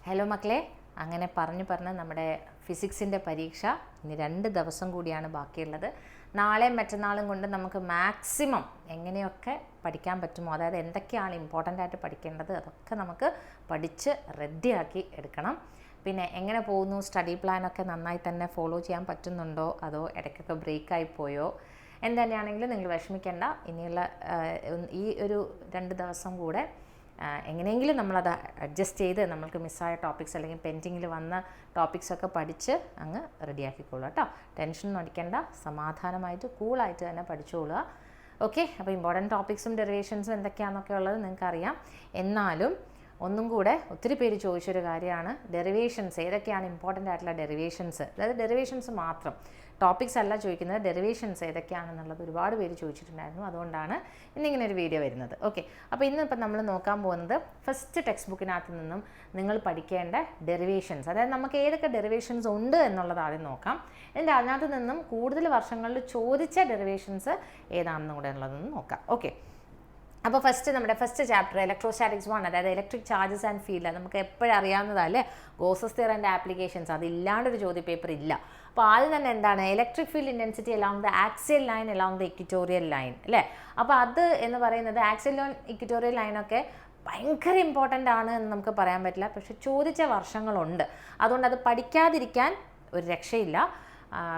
Hello മക്കളെ, അങ്ങനെ പറഞ്ഞ് നമ്മുടെ ഫിസിക്സിൻ്റെ പരീക്ഷ ഇനി 2 ദിവസം കൂടിയാണ് ബാക്കിയുള്ളത്. നാളെയും മറ്റന്നാളും കൊണ്ട് നമുക്ക് മാക്സിമം എങ്ങനെയൊക്കെ പഠിക്കാൻ പറ്റുമോ, അതായത് എന്തൊക്കെയാണ് ഇമ്പോർട്ടൻ്റ് ആയിട്ട് പഠിക്കേണ്ടത് അതൊക്കെ നമുക്ക് പഠിച്ച് റെഡിയാക്കി എടുക്കണം. പിന്നെ എങ്ങനെ പോകുന്നു, സ്റ്റഡി പ്ലാനൊക്കെ നന്നായി തന്നെ ഫോളോ ചെയ്യാൻ പറ്റുന്നുണ്ടോ, അതോ ഇടയ്ക്കൊക്കെ ബ്രേക്കായി പോയോ? എന്തുതന്നെയാണെങ്കിലും നിങ്ങൾ വിഷമിക്കേണ്ട. ഇനിയുള്ള ഈ ഒരു 2 ദിവസം കൂടെ എങ്ങനെയെങ്കിലും നമ്മളത് അഡ്ജസ്റ്റ് ചെയ്ത് നമ്മൾക്ക് മിസ്സായ ടോപ്പിക്സ് അല്ലെങ്കിൽ പെൻഡിങ്ങിൽ വന്ന ടോപ്പിക്സൊക്കെ പഠിച്ച് അങ്ങ് റെഡിയാക്കിക്കോളൂ കേട്ടോ. ടെൻഷനൊന്നും അടിക്കേണ്ട, സമാധാനമായിട്ട് കൂളായിട്ട് തന്നെ പഠിച്ചോളുക. ഓക്കെ, അപ്പോൾ ഇമ്പോർട്ടൻറ്റ് ടോപ്പിക്സും ഡെറിവേഷൻസും എന്തൊക്കെയാണെന്നൊക്കെ ഉള്ളത് നിങ്ങൾക്കറിയാം. എന്നാലും ഒന്നും കൂടെ ഒത്തിരി പേര് ചോദിച്ചൊരു കാര്യമാണ് ഡെറിവേഷൻസ്. ഏതൊക്കെയാണ് ഇമ്പോർട്ടൻ്റ് ആയിട്ടുള്ള ഡെറിവേഷൻസ്, അതായത് ഡെറിവേഷൻസ് മാത്രം, ടോപ്പിക്സ് അല്ല ചോദിക്കുന്നത്, ഡെറിവേഷൻസ് ഏതൊക്കെയാണെന്നുള്ളത് ഒരുപാട് പേര് ചോദിച്ചിട്ടുണ്ടായിരുന്നു. അതുകൊണ്ടാണ് ഇന്നിങ്ങനെ ഒരു വീഡിയോ വരുന്നത്. ഓക്കെ, അപ്പോൾ ഇന്നിപ്പോൾ നമ്മൾ നോക്കാൻ പോകുന്നത് ഫസ്റ്റ് ടെക്സ്റ്റ് ബുക്കിനകത്ത് നിന്നും നിങ്ങൾ പഠിക്കേണ്ട ഡെറിവേഷൻസ്, അതായത് നമുക്ക് ഏതൊക്കെ ഡെറിവേഷൻസ് ഉണ്ട് എന്നുള്ളത് ആദ്യം നോക്കാം. എന്നിട്ട് അതിനകത്ത് നിന്നും കൂടുതൽ വർഷങ്ങളിൽ ചോദിച്ച ഡെറിവേഷൻസ് ഏതാണെന്നും കൂടെ ഉള്ളതെന്ന് നോക്കാം. ഓക്കെ, അപ്പോൾ നമ്മുടെ ഫസ്റ്റ് ചാപ്റ്റർ ഇലക്ട്രോസ്റ്റാറ്റിക്സ് 1, അതായത് ഇലക്ട്രിക് ചാർജസ് ആൻഡ് ഫീൽഡ്. നമുക്ക് എപ്പോഴും അറിയാവുന്നതല്ലേ ഗോസസ് തിയറം ആപ്ലിക്കേഷൻസ്, അതില്ലാണ്ടൊരു ചോദ്യപേപ്പർ ഇല്ല. അപ്പോൾ ആദ്യം തന്നെ എന്താണ് electric field intensity along the axial line along the equatorial line അല്ലേ. അപ്പോൾ അത് എന്ന് പറയുന്നത് ആക്സിയൽ ലൈൻ ഇക്വിറ്റോറിയൽ ലൈനൊക്കെ ഭയങ്കര ഇമ്പോർട്ടൻ്റ് ആണ് എന്ന് നമുക്ക് പറയാൻ പറ്റില്ല, പക്ഷെ ചോദിച്ച വർഷങ്ങളുണ്ട്. അതുകൊണ്ട് അത് പഠിക്കാതിരിക്കാൻ ഒരു രക്ഷയില്ല.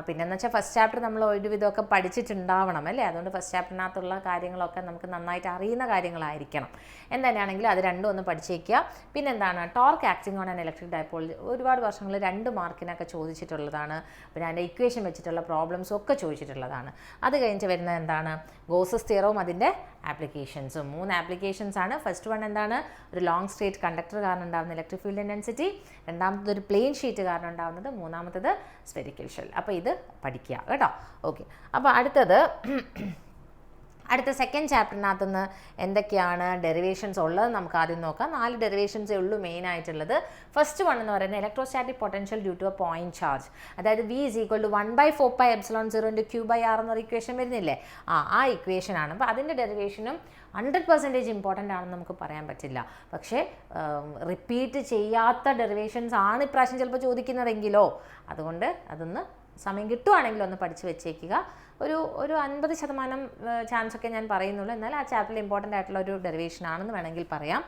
പിന്നെന്ന് വെച്ചാൽ ഫസ്റ്റ് ചാപ്റ്റർ നമ്മൾ ഒരുവിധമൊക്കെ പഠിച്ചിട്ടുണ്ടാവണം അല്ലേ. അതുകൊണ്ട് ഫസ്റ്റ് ചാപ്റ്ററിനകത്തുള്ള കാര്യങ്ങളൊക്കെ നമുക്ക് നന്നായിട്ട് അറിയുന്ന കാര്യങ്ങളായിരിക്കണം. എന്തുതന്നെയാണെങ്കിലും അത് രണ്ടും ഒന്ന് പഠിച്ചേക്കുക. പിന്നെന്താണ് torque acting on an electric dipole, ഒരുപാട് വർഷങ്ങൾ 2 മാർക്കിനൊക്കെ ചോദിച്ചിട്ടുള്ളതാണ്. പിന്നെ അതിൻ്റെ ഇക്വേഷൻ വെച്ചിട്ടുള്ള പ്രോബ്ലംസും ഒക്കെ ചോദിച്ചിട്ടുള്ളതാണ്. അത് കഴിഞ്ഞിട്ട് വരുന്നത് എന്താണ് ഗോസസ് തിയറവും അതിൻ്റെ ആപ്ലിക്കേഷൻസും. 3 ആപ്ലിക്കേഷൻസ് ആണ്. ഫസ്റ്റ് വൺ എന്താണ് ഒരു ലോങ് സ്ട്രേറ്റ് കണ്ടക്ടർ കാരണം ഉണ്ടാകുന്ന ഇലക്ട്രിക് ഫീൽഡ് ഇൻറ്റൻസിറ്റി, രണ്ടാമത്തത് ഒരു പ്ലെയിൻ ഷീറ്റ് കാരണം ഉണ്ടാകുന്നത്, മൂന്നാമത്തത് സ്ഫെറിക്കൽ ഷെൽ. അപ്പോൾ ഇത് പഠിക്കുക കേട്ടോ. ഓക്കെ, അപ്പോൾ അടുത്ത സെക്കൻഡ് ചാപ്റ്ററിനകത്തുനിന്ന് എന്തൊക്കെയാണ് ഡെറിവേഷൻസ് ഉള്ളത് നമുക്ക് ആദ്യം നോക്കാം. 4 ഡെറിവേഷൻസേ ഉള്ളൂ മെയിൻ ആയിട്ടുള്ളത്. ഫസ്റ്റ് വൺ എന്ന് പറയുന്നത് electrostatic potential due to a point charge, അതായത് V = 1/4πε0 × Q/r എന്നൊരു ഇക്വേഷൻ വരുന്നില്ലേ, ആ ഇക്വേഷൻ ആണ്. അപ്പോൾ അതിൻ്റെ ഡെറിവേഷനും 100% ഇമ്പോർട്ടൻ്റ് ആണെന്ന് നമുക്ക് പറയാൻ പറ്റില്ല. പക്ഷേ റിപ്പീറ്റ് ചെയ്യാത്ത ഡെറിവേഷൻസ് ആണ് ഇപ്രാവശ്യം ചിലപ്പോൾ ചോദിക്കുന്നതെങ്കിലോ, അതുകൊണ്ട് അതൊന്ന് സമയം കിട്ടുവാണെങ്കിൽ ഒന്ന് പഠിച്ച് വെച്ചേക്കുക. ഒരു 50% ചാൻസൊക്കെ ഞാൻ പറയുന്നുള്ളൂ, എന്നാൽ ആ ചാപ്റ്ററിൽ ഇമ്പോർട്ടൻ്റ് ആയിട്ടുള്ള ഒരു ഡെറിവേഷൻ ആണെന്ന് വേണമെങ്കിൽ പറയാം.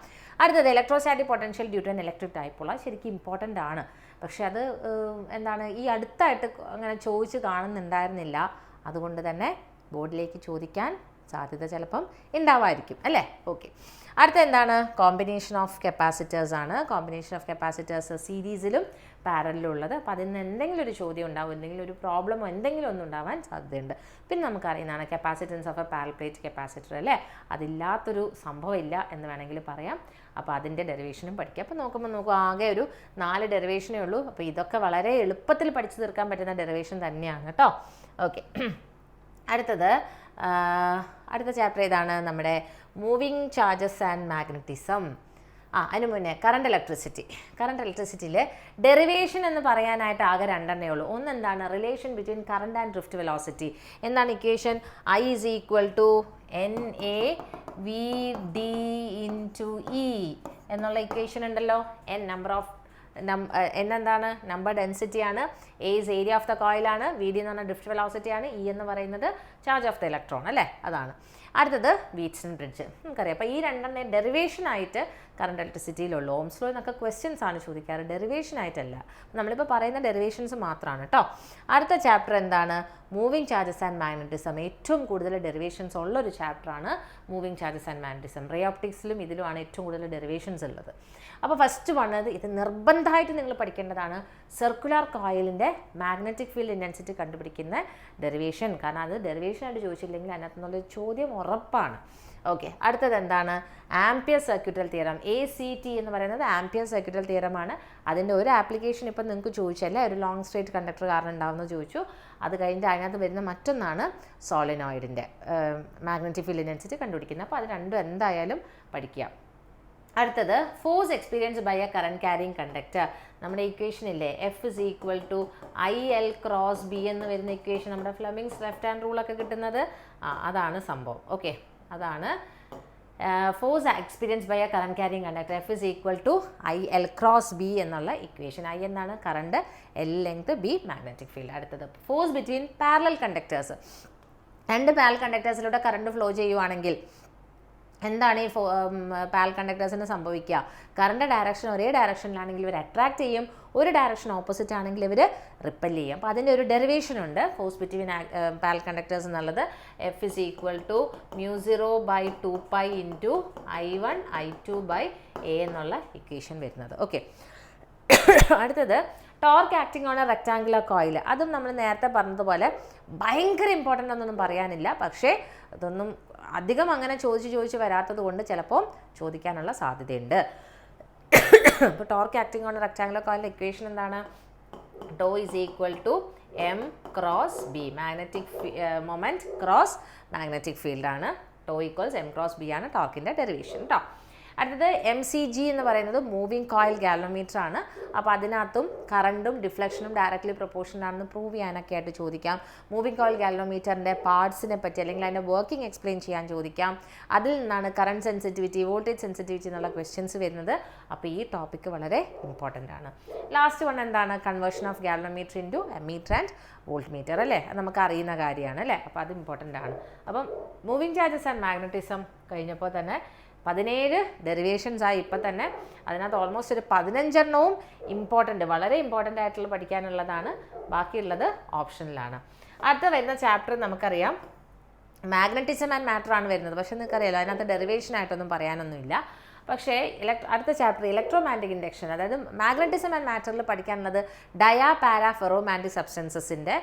അടുത്തത് electrostatic potential due to an electric dipole. ശരിക്കും ഇമ്പോർട്ടൻ്റ് ആണ്, പക്ഷെ അത് എന്താണ് ഈ അടുത്തായിട്ട് അങ്ങനെ ചോദിച്ച് കാണുന്നുണ്ടായിരുന്നില്ല. അതുകൊണ്ട് തന്നെ ബോർഡിലേക്ക് ചോദിക്കാൻ സാധ്യത ചിലപ്പം ഉണ്ടാവായിരിക്കും അല്ലേ. ഓക്കെ, അടുത്ത എന്താണ് കോമ്പിനേഷൻ ഓഫ് കപ്പാസിറ്റേഴ്സ് ആണ്. കോമ്പിനേഷൻ ഓഫ് കപ്പാസിറ്റേഴ്സ് സീരീസിലും പാരലിലും ഉള്ളത്. അപ്പോൾ അതിൽ നിന്ന് എന്തെങ്കിലും ഒരു ചോദ്യം ഉണ്ടാവും, എന്തെങ്കിലും ഒരു പ്രോബ്ലമോ എന്തെങ്കിലും ഒന്നും ഉണ്ടാവാൻ സാധ്യതയുണ്ട്. പിന്നെ നമുക്കറിയുന്നതാണ് capacitance of a parallel plate capacitor അല്ലേ, അതില്ലാത്തൊരു സംഭവം ഇല്ല എന്ന് വേണമെങ്കിൽ പറയാം. അപ്പോൾ അതിൻ്റെ ഡെറിവേഷനും പഠിക്കുക. അപ്പോൾ നോക്കുമ്പോൾ ആകെ ഒരു 4 ഡെറിവേഷനേ ഉള്ളൂ. അപ്പോൾ ഇതൊക്കെ വളരെ എളുപ്പത്തിൽ പഠിച്ചു തീർക്കാൻ പറ്റുന്ന ഡെറിവേഷൻ തന്നെയാണ് കേട്ടോ. ഓക്കെ, അടുത്ത ചാപ്റ്റർ ഏതാണ് നമ്മുടെ മൂവിങ് ചാർജസ് ആൻഡ് മാഗ്നറ്റിസം. അതിന് മുന്നേ കറണ്ട് ഇലക്ട്രിസിറ്റിയിൽ ഡെറിവേഷൻ എന്ന് പറയാനായിട്ട് ആകെ 2 ഉള്ളൂ. ഒന്നെന്താണ് relation between current and drift velocity. എന്താണ് ഇക്വേഷൻ? I = NAVD × E എന്നുള്ള ഇക്വേഷൻ ഉണ്ടല്ലോ. എന്താണ് നമ്പർ ഡെൻസിറ്റി ആണ്, A is area of the കോയിലാണ്, VD എന്ന് പറഞ്ഞാൽ ഡ്രിഫ്റ്റ് വെലോസിറ്റി ആണ്, E എന്ന് പറയുന്നത് ചാർജ് ഓഫ് ദ ഇലക്ട്രോൺ അല്ലേ, അതാണ്. അടുത്തത് വീറ്റ്സൺ ബ്രിഡ്ജ് നമുക്കറിയാം. അപ്പോൾ ഈ 2 ഡെറിവേഷനായിട്ട് കറണ്ട് ഇലക്ട്രിസിറ്റിയിലുള്ളൂ. ഓംസ് ലോ എന്നൊക്കെ ക്വസ്റ്റ്യൻസ് ആണ് ചോദിക്കാറ്, ഡെറിവേഷൻ ആയിട്ടല്ല. നമ്മളിപ്പോൾ പറയുന്ന ഡെറിവേഷൻസ് മാത്രമാണ് കേട്ടോ. അടുത്ത ചാപ്റ്റർ എന്താണ് മൂവിങ് ചാർജസ് ആൻഡ് മാഗ്നറ്റിസം. ഏറ്റവും കൂടുതൽ ഡെറിവേഷൻസ് ഉള്ളൊരു ചാപ്റ്ററാണ് moving charges and magnetism. Ray ഓപ്റ്റിക്സിലും ഇതിലുമാണ് ഏറ്റവും കൂടുതൽ ഡെറിവേഷൻസ് ഉള്ളത്. അപ്പോൾ ഫസ്റ്റ് വന്നത് ഇത് നിർബന്ധമായിട്ട് നിങ്ങൾ പഠിക്കേണ്ടതാണ്, സർക്കുലർ കോയിലിൻ്റെ മാഗ്നറ്റിക് ഫീൽഡ് ഇൻറ്റൻസിറ്റി കണ്ടുപിടിക്കുന്ന ഡെറിവേഷൻ. കാരണം അത് ഡെറിവേഷനായിട്ട് ചോദിച്ചില്ലെങ്കിൽ അതിനകത്ത് നിന്നുള്ള ചോദ്യം ഉറപ്പാണ്. ഓക്കെ, അടുത്തത് എന്താണ് ആംപിയർ സർക്യൂട്ടൽ തിയറം. ACT എന്ന് പറയുന്നത് ആംപിയർ സർക്യൂട്ടൽ തിയറമാണ്. അതിൻ്റെ ഒരു ആപ്ലിക്കേഷൻ ഇപ്പം നിങ്ങൾക്ക് ചോദിച്ചല്ലേ, ഒരു ലോങ് സ്ട്രേറ്റ് കണ്ടക്ടർ കാരണം ഉണ്ടാവുമെന്ന് ചോദിച്ചു. അത് കഴിഞ്ഞിട്ട് അതിനകത്ത് വരുന്ന മറ്റൊന്നാണ് സോളിനോയിഡിൻ്റെ മാഗ്നറ്റിക് ഫീൽഡ് ഇൻറ്റൻസിറ്റി കണ്ടുപിടിക്കുന്നത്. അപ്പോൾ അത് രണ്ടും എന്തായാലും പഠിക്കുക. അടുത്തത് force experience by a current carrying conductor. നമ്മുടെ ഇക്വേഷൻ ഇല്ലേ F = IL × B എന്ന് വരുന്ന ഇക്വേഷൻ, നമ്മുടെ ഫ്ലെമിങ്സ് ലെഫ്റ്റ് ഹാൻഡ് റൂളൊക്കെ കിട്ടുന്നത് അതാണ് സംഭവം. ഓക്കെ, അതാണ് force experience by a current carrying conductor F is equal to IL cross B എന്നുള്ള ഇക്വേഷൻ. I എന്നാണ് current, L length, B magnetic field. അടുത്തത് ഫോഴ്സ് ബിറ്റ്വീൻ പാരലൽ കണ്ടക്ടേഴ്സ്. രണ്ട് parallel കണ്ടക്ടേഴ്സിലൂടെ current flow ചെയ്യുവാണെങ്കിൽ എന്താണ് ഈ പാരലൽ കണ്ടക്ടേഴ്സിന് സംഭവിക്കുക? കറണ്ട് ഡയറക്ഷൻ ഒരേ ഡയറക്ഷനിലാണെങ്കിൽ ഇവർ അട്രാക്ട് ചെയ്യും, ഒരു ഡയറക്ഷൻ ഓപ്പോസിറ്റ് ആണെങ്കിൽ ഇവർ റിപ്പൽ ചെയ്യും. അപ്പോൾ അതിൻ്റെ ഒരു ഡെറിവേഷൻ ഉണ്ട് ഫോഴ്സ് ബിറ്റ്വീൻ പാരലൽ കണ്ടക്ടേഴ്സ് എന്നുള്ളത്. F is equal to μ0/2π into I1 I2/A എന്നുള്ള ഇക്വേഷൻ വരുന്നത്. ഓക്കെ, അടുത്തത് torque acting on a rectangular coil. അതും നമ്മൾ നേരത്തെ പറഞ്ഞതുപോലെ ഭയങ്കര ഇമ്പോർട്ടൻ്റ് ഒന്നും പറയാനില്ല, പക്ഷേ അതൊന്നും അധികം അങ്ങനെ ചോദിച്ച് വരാത്തത് കൊണ്ട് ചിലപ്പോൾ ചോദിക്കാനുള്ള സാധ്യതയുണ്ട്. ഇപ്പോൾ ടോർക്ക് ആക്ടിങ് ഓൺ റെക്ടാങ്കുലർ കോയിലിൻ്റെ ഇക്വേഷൻ എന്താണ്? Tau is equal to M cross B, magnetic moment cross magnetic ഫീൽഡാണ്. Tau equals M cross B ആണ് ടോർക്കിൻ്റെ ഡെറിവേഷൻ കേട്ടോ. അടുത്തത് MCG എന്ന് പറയുന്നത് മൂവിങ് കോയിൽ ഗാലനോമീറ്റർ ആണ്. അപ്പോൾ അതിനകത്തും കറണ്ടും ഡിഫ്ലക്ഷനും ഡയറക്റ്റ്ലി പ്രൊപ്പോർഷണൽ ആണെന്ന് പ്രൂവ് ചെയ്യാനൊക്കെ ആയിട്ട് ചോദിക്കാം. മൂവിങ് കോയിൽ ഗാലനോമീറ്ററിൻ്റെ പാർട്സിനെ പറ്റി അല്ലെങ്കിൽ അതിൻ്റെ വർക്കിംഗ് എക്സ്പ്ലെയിൻ ചെയ്യാൻ ചോദിക്കാം. അതിൽ നിന്നാണ് കറണ്ട് സെൻസിറ്റിവിറ്റി, വോൾട്ടേജ് സെൻസിറ്റിവിറ്റി എന്നുള്ള ക്വസ്റ്റ്യൻസ് വരുന്നത്. അപ്പോൾ ഈ ടോപ്പിക്ക് വളരെ ഇമ്പോർട്ടൻ്റ് ആണ്. ലാസ്റ്റ് വൺ എന്താണ്? Conversion of galvanometer into ammeter and volt meter അല്ലേ? അത് നമുക്ക് അറിയുന്ന കാര്യമാണ് അല്ലേ? അപ്പോൾ അത് ഇമ്പോർട്ടൻ്റ് ആണ്. അപ്പം മൂവിങ് ചാർജസ് ആൻഡ് മാഗ്നറ്റിസം കഴിഞ്ഞപ്പോൾ തന്നെ 17 ഡെറിവേഷൻസ് ആയി ഇപ്പം തന്നെ. അതിനകത്ത് ഓൾമോസ്റ്റ് ഒരു 15 ഇമ്പോർട്ടൻ്റ്, വളരെ ഇമ്പോർട്ടൻ്റ് ആയിട്ടുള്ള പഠിക്കാനുള്ളതാണ്. ബാക്കിയുള്ളത് ഓപ്ഷനിലാണ്. അടുത്ത വരുന്ന ചാപ്റ്റർ നമുക്കറിയാം മാഗ്നറ്റിസം ആൻഡ് മാറ്റർ ആണ് വരുന്നത്. പക്ഷെ നിങ്ങൾക്കറിയാലോ അതിനകത്ത് ഡെറിവേഷൻ ആയിട്ടൊന്നും പറയാനൊന്നുമില്ല. പക്ഷേ അടുത്ത ചാപ്റ്റർ ഇലക്ട്രോ മാഗ്നറ്റിക് ഇൻഡക്ഷൻ, അതായത് മാഗ്നറ്റിസം ആൻഡ് മാറ്ററിൽ പഠിക്കാനുള്ളത് ഡയാ പാരാ ഫെറോ മാഗ്നറ്റിക് സബ്സ്റ്റൻസസിൻ്റെ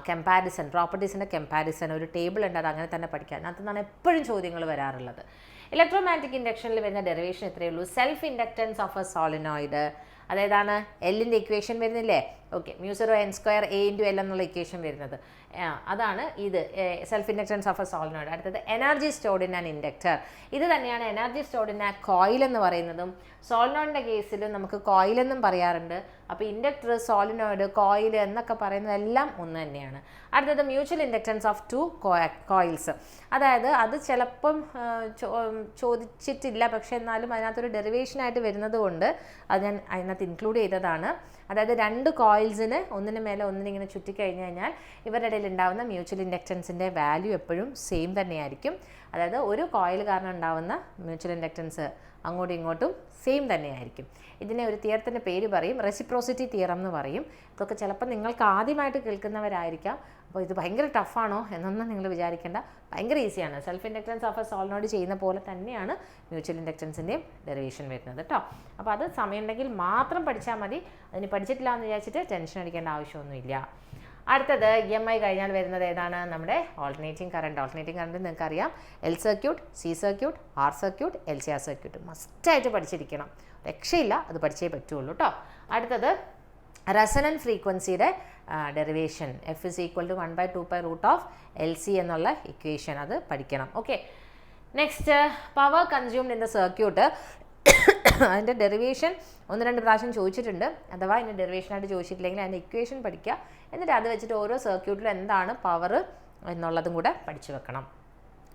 കമ്പാരിസൺ, പ്രോപ്പർട്ടീസിൻ്റെ കമ്പാരിസൺ ഒരു ടേബിൾ ഉണ്ട്, അത് അങ്ങനെ തന്നെ പഠിക്കാൻ. അതിനകത്തുനിന്നാണ് എപ്പോഴും ചോദ്യങ്ങൾ വരാറുള്ളത്. ഇലക്ട്രോമാഗ്നറ്റിക് ഇൻഡക്ഷനിൽ വരുന്ന ഡെറിവേഷൻ എത്രയേ ഉള്ളൂ? Self inductance of a solenoid, അതേതാണ്? എല്ലിൻ്റെ ഇക്വേഷൻ വരുന്നില്ലേ? ഓക്കെ, μ0n²A × L എന്നുള്ള ഇക്വേഷൻ വരുന്നത് അതാണ് ഇത് self inductance of a solenoid. അടുത്തത് energy stored in an inductor. ഇത് തന്നെയാണ് എനർജി സ്റ്റോർഡ് ഇൻ ആ കോയിൽ എന്ന് പറയുന്നതും. സോളിനോയിഡിൻ്റെ കേസിലും നമുക്ക് കോയിൽ എന്നും പറയാറുണ്ട്. അപ്പോൾ ഇൻഡക്ടർ, സോളിനോയിഡ്, കോയിൽ എന്നൊക്കെ പറയുന്നതെല്ലാം ഒന്ന് തന്നെയാണ്. അടുത്തത് മ്യൂച്വൽ ഇൻഡക്റ്റൻസ് ഓഫ് 2 കോയിൽസ്. അതായത് അത് ചിലപ്പം ചോദിച്ചിട്ടില്ല, പക്ഷെ എന്നാലും അതിനകത്തൊരു ഡെറിവേഷനായിട്ട് വരുന്നത് കൊണ്ട് അത് ഞാൻ അതിനകത്ത് ഇൻക്ലൂഡ് ചെയ്തതാണ്. അതായത് 2 കോയിൽസിന് ഒന്നിന് മേലെ ഒന്നിനിങ്ങനെ ചുറ്റിക്കഴിഞ്ഞ് കഴിഞ്ഞാൽ ഇവരുടെ ഇടയിൽ ഉണ്ടാകുന്ന മ്യൂച്വൽ ഇൻഡക്റ്റൻസിൻ്റെ വാല്യൂ എപ്പോഴും സെയിം തന്നെയായിരിക്കും. അതായത് ഒരു കോയിൽ കാരണം ഉണ്ടാകുന്ന മ്യൂച്വൽ ഇൻഡക്റ്റൻസ് അങ്ങോട്ടും ഇങ്ങോട്ടും സെയിം തന്നെയായിരിക്കും. ഇതിനെ ഒരു തിയറത്തിൻ്റെ പേര് പറയും, റെസിപ്രോസിറ്റി തിയറം എന്ന് പറയും. ഇതൊക്കെ ചിലപ്പോൾ നിങ്ങൾക്ക് ആദ്യമായിട്ട് കേൾക്കുന്നവരായിരിക്കാം. അപ്പോൾ ഇത് ഭയങ്കര ടഫാണോ എന്നൊന്നും നിങ്ങൾ വിചാരിക്കേണ്ട, ഭയങ്കര ഈസിയാണ്. Self inductance of a solenoid ചെയ്യുന്ന പോലെ തന്നെയാണ് മ്യൂച്വൽ ഇൻഡക്റ്റൻസിൻ്റെയും ഡെറിവേഷൻ വരുന്നത് കേട്ടോ. അപ്പോൾ അത് സമയമുണ്ടെങ്കിൽ മാത്രം പഠിച്ചാൽ മതി. അതിന് പഠിച്ചിട്ടില്ല എന്ന് വിചാരിച്ചിട്ട് ടെൻഷൻ അടിക്കേണ്ട ആവശ്യമൊന്നുമില്ല. അടുത്തത് EMI കഴിഞ്ഞാൽ വരുന്നത് ഏതാണ്? നമ്മുടെ ഓൾട്ടർനേറ്റിംഗ് കറണ്ട്. ഓൾട്ടർനേറ്റിംഗ് കറണ്ട് നിങ്ങൾക്കറിയാം, L circuit, C circuit, R circuit, LCR circuit മസ്റ്റായിട്ട് പഠിച്ചിരിക്കണം. രക്ഷയില്ല, അത് പഠിച്ചേ പറ്റുള്ളൂ കേട്ടോ. അടുത്തത് റെസണൻറ്റ് ഫ്രീക്വൻസിയുടെ derivation F is equal to 1/2π√LC എന്നുള്ള ഇക്വേഷൻ, അത് പഠിക്കണം. Okay, next power consumed in the circuit. അതിൻ്റെ ഡെറിവേഷൻ 1-2 പ്രാവശ്യം ചോദിച്ചിട്ടുണ്ട്. അഥവാ അതിൻ്റെ ഡെറിവേഷനായിട്ട് ചോദിച്ചിട്ടില്ലെങ്കിൽ അതിൻ്റെ ഇക്വേഷൻ പഠിക്കുക. എന്നിട്ട് അത് വെച്ചിട്ട് ഓരോ സർക്യൂട്ടിലും എന്താണ് പവർ എന്നുള്ളതും കൂടെ പഠിച്ചു വെക്കണം.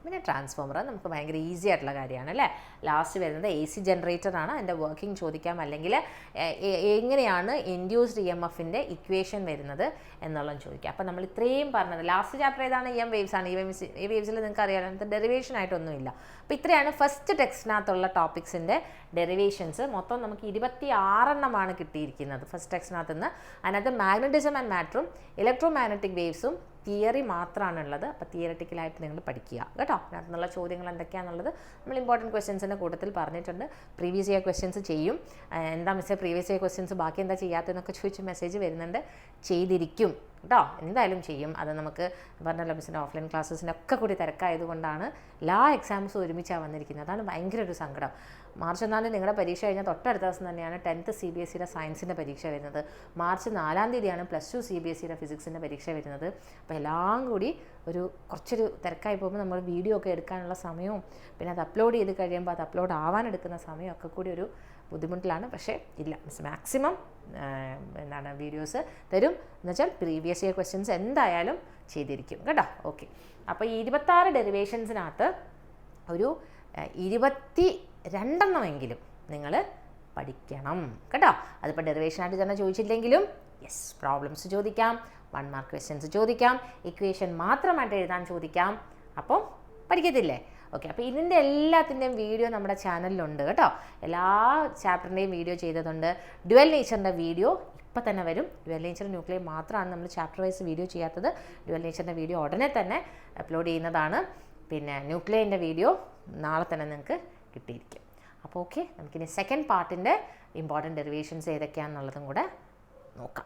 പിന്നെ ട്രാൻസ്ഫോമർ നമുക്ക് ഭയങ്കര ഈസി ആയിട്ടുള്ള കാര്യമാണ് അല്ലേ. ലാസ്റ്റ് വരുന്നത് AC ജനറേറ്ററാണ്. അതിൻ്റെ വർക്കിംഗ് ചോദിക്കാം, അല്ലെങ്കിൽ എങ്ങനെയാണ് ഇൻഡ്യൂസ്ഡ് EMFൻ്റെ ഇക്വേഷൻ വരുന്നത് എന്നുള്ളത് ചോദിക്കാം. അപ്പോൾ നമ്മൾ ഇത്രയും പറഞ്ഞത് ലാസ്റ്റ് ചാപ്റ്റർ ഏതാണ്? EM വേവ്സ് ആണ്. ഈ വേവ്സിൽ നിങ്ങൾക്ക് അറിയാം അതിനകത്ത് ഡെറിവേഷൻ ആയിട്ടൊന്നുമില്ല. അപ്പോൾ ഇത്രയാണ് ഫസ്റ്റ് ടെക്സ്റ്റിനകത്തുള്ള ടോപ്പിക്സിൻ്റെ ഡെറിവേഷൻസ്. മൊത്തം നമുക്ക് 26 കിട്ടിയിരിക്കുന്നത് ഫസ്റ്റ് ടെക്സ്റ്റിനകത്ത് നിന്ന്. അതിനകത്ത് മാഗ്നറ്റിസം ആൻഡ് മാറ്ററും ഇലക്ട്രോ മാഗ്നറ്റിക് വേവ്സും തിയറി മാത്രമാണുള്ളത്. അപ്പോൾ തിയററ്റിക്കലായിട്ട് നിങ്ങൾ പഠിക്കുക കേട്ടോ. അതിനകത്ത് നിന്നുള്ള ചോദ്യങ്ങൾ എന്തൊക്കെയാണെന്നുള്ളത് നമ്മൾ ഇമ്പോർട്ടൻറ്റ് ക്വസ്റ്റ്യൻസിൻ്റെ കൂട്ടത്തിൽ പറഞ്ഞിട്ടുണ്ട്. പ്രീവിയസ് ഇയർ ക്വസ്റ്റ്യൻസ് ചെയ്യും. എന്താ മിസ്സേ പ്രീവിയസ് ഇയർ ക്വസ്റ്റ്യൻസ് ബാക്കി എന്താ ചെയ്യാത്തതെന്നൊക്കെ ചോദിച്ച് മെസ്സേജ് വരുന്നുണ്ട്. ചെയ്തിരിക്കും കേട്ടോ, എന്തായാലും ചെയ്യും. അത് നമുക്ക് പറഞ്ഞല്ലോ മിസ്സിൻ്റെ ഓഫ്ലൈൻ ക്ലാസ്സസിൻ്റെ ഒക്കെ കൂടി തിരക്കായതുകൊണ്ടാണ് എല്ലാ എക്സാംസും ഒരുമിച്ചാണ് വന്നിരിക്കുന്നത്. അതാണ് ഭയങ്കര ഒരു സങ്കടം. മാർച്ച് 4 നിങ്ങളുടെ പരീക്ഷ കഴിഞ്ഞാൽ തൊട്ടടുത്ത ദിവസം തന്നെയാണ് 10th CBSEയുടെ സയൻസിൻ്റെ പരീക്ഷ വരുന്നത്. മാർച്ച് 4 +2 CBSEയുടെ ഫിസിക്സിൻ്റെ പരീക്ഷ വരുന്നത്. അപ്പോൾ എല്ലാം കൂടി കുറച്ചൊരു തിരക്കായി പോകുമ്പോൾ നമ്മൾ വീഡിയോ ഒക്കെ എടുക്കാനുള്ള സമയവും പിന്നെ അത് അപ്ലോഡ് ചെയ്ത് കഴിയുമ്പോൾ അത് അപ്ലോഡ് ആവാനെടുക്കുന്ന സമയമൊക്കെ കൂടി ഒരു ബുദ്ധിമുട്ടിലാണ്. പക്ഷേ ഇല്ല, മാക്സിമം വീഡിയോസ് തരും. എന്നുവെച്ചാൽ പ്രീവിയസ് ഇയർ ക്വസ്റ്റ്യൻസ് എന്തായാലും ചെയ്തിരിക്കും കേട്ടോ. ഓക്കെ, അപ്പോൾ ഈ 26 ഡെറിവേഷൻസിനകത്ത് ഒരു 22 നിങ്ങൾ പഠിക്കണം കേട്ടോ. അതിപ്പോൾ ഡെറിവേഷനായിട്ട് തന്നെ ചോദിച്ചില്ലെങ്കിലും യെസ്, പ്രോബ്ലംസ് ചോദിക്കാം, 1 മാർക്ക് ക്വസ്റ്റ്യൻസ് ചോദിക്കാം, ഇക്വേഷൻ മാത്രമായിട്ട് എഴുതാൻ ചോദിക്കാം. അപ്പം പഠിക്കത്തില്ലേ? ഓക്കെ, അപ്പോൾ ഇതിൻ്റെ എല്ലാത്തിൻ്റെയും വീഡിയോ നമ്മുടെ ചാനലിലുണ്ട് കേട്ടോ. എല്ലാ ചാപ്റ്ററിൻ്റെയും വീഡിയോ ചെയ്തതുണ്ട്. ഡ്യുവൽ നേച്ചറിൻ്റെ വീഡിയോ ഇപ്പം തന്നെ വരും. ഡ്യുവൽ നേച്ചർ ന്യൂക്ലിയർ മാത്രമാണ് നമ്മൾ ചാപ്റ്റർ വൈസ് വീഡിയോ ചെയ്യാത്തത്. ഡ്യുവൽ നേച്ചറിൻ്റെ വീഡിയോ ഉടനെ തന്നെ അപ്ലോഡ് ചെയ്യുന്നതാണ്. പിന്നെ ന്യൂക്ലിയറിൻ്റെ വീഡിയോ നാളെ തന്നെ നിങ്ങൾക്ക് കിട്ടിയിരിക്കും. അപ്പോൾ ഓക്കെ, നമുക്കിനി സെക്കൻഡ് പാർട്ടിൻ്റെ ഇമ്പോർട്ടൻറ്റ് ഡെറിവേഷൻസ് ഏതൊക്കെയാണെന്നുള്ളതും കൂടെ നോക്കാം.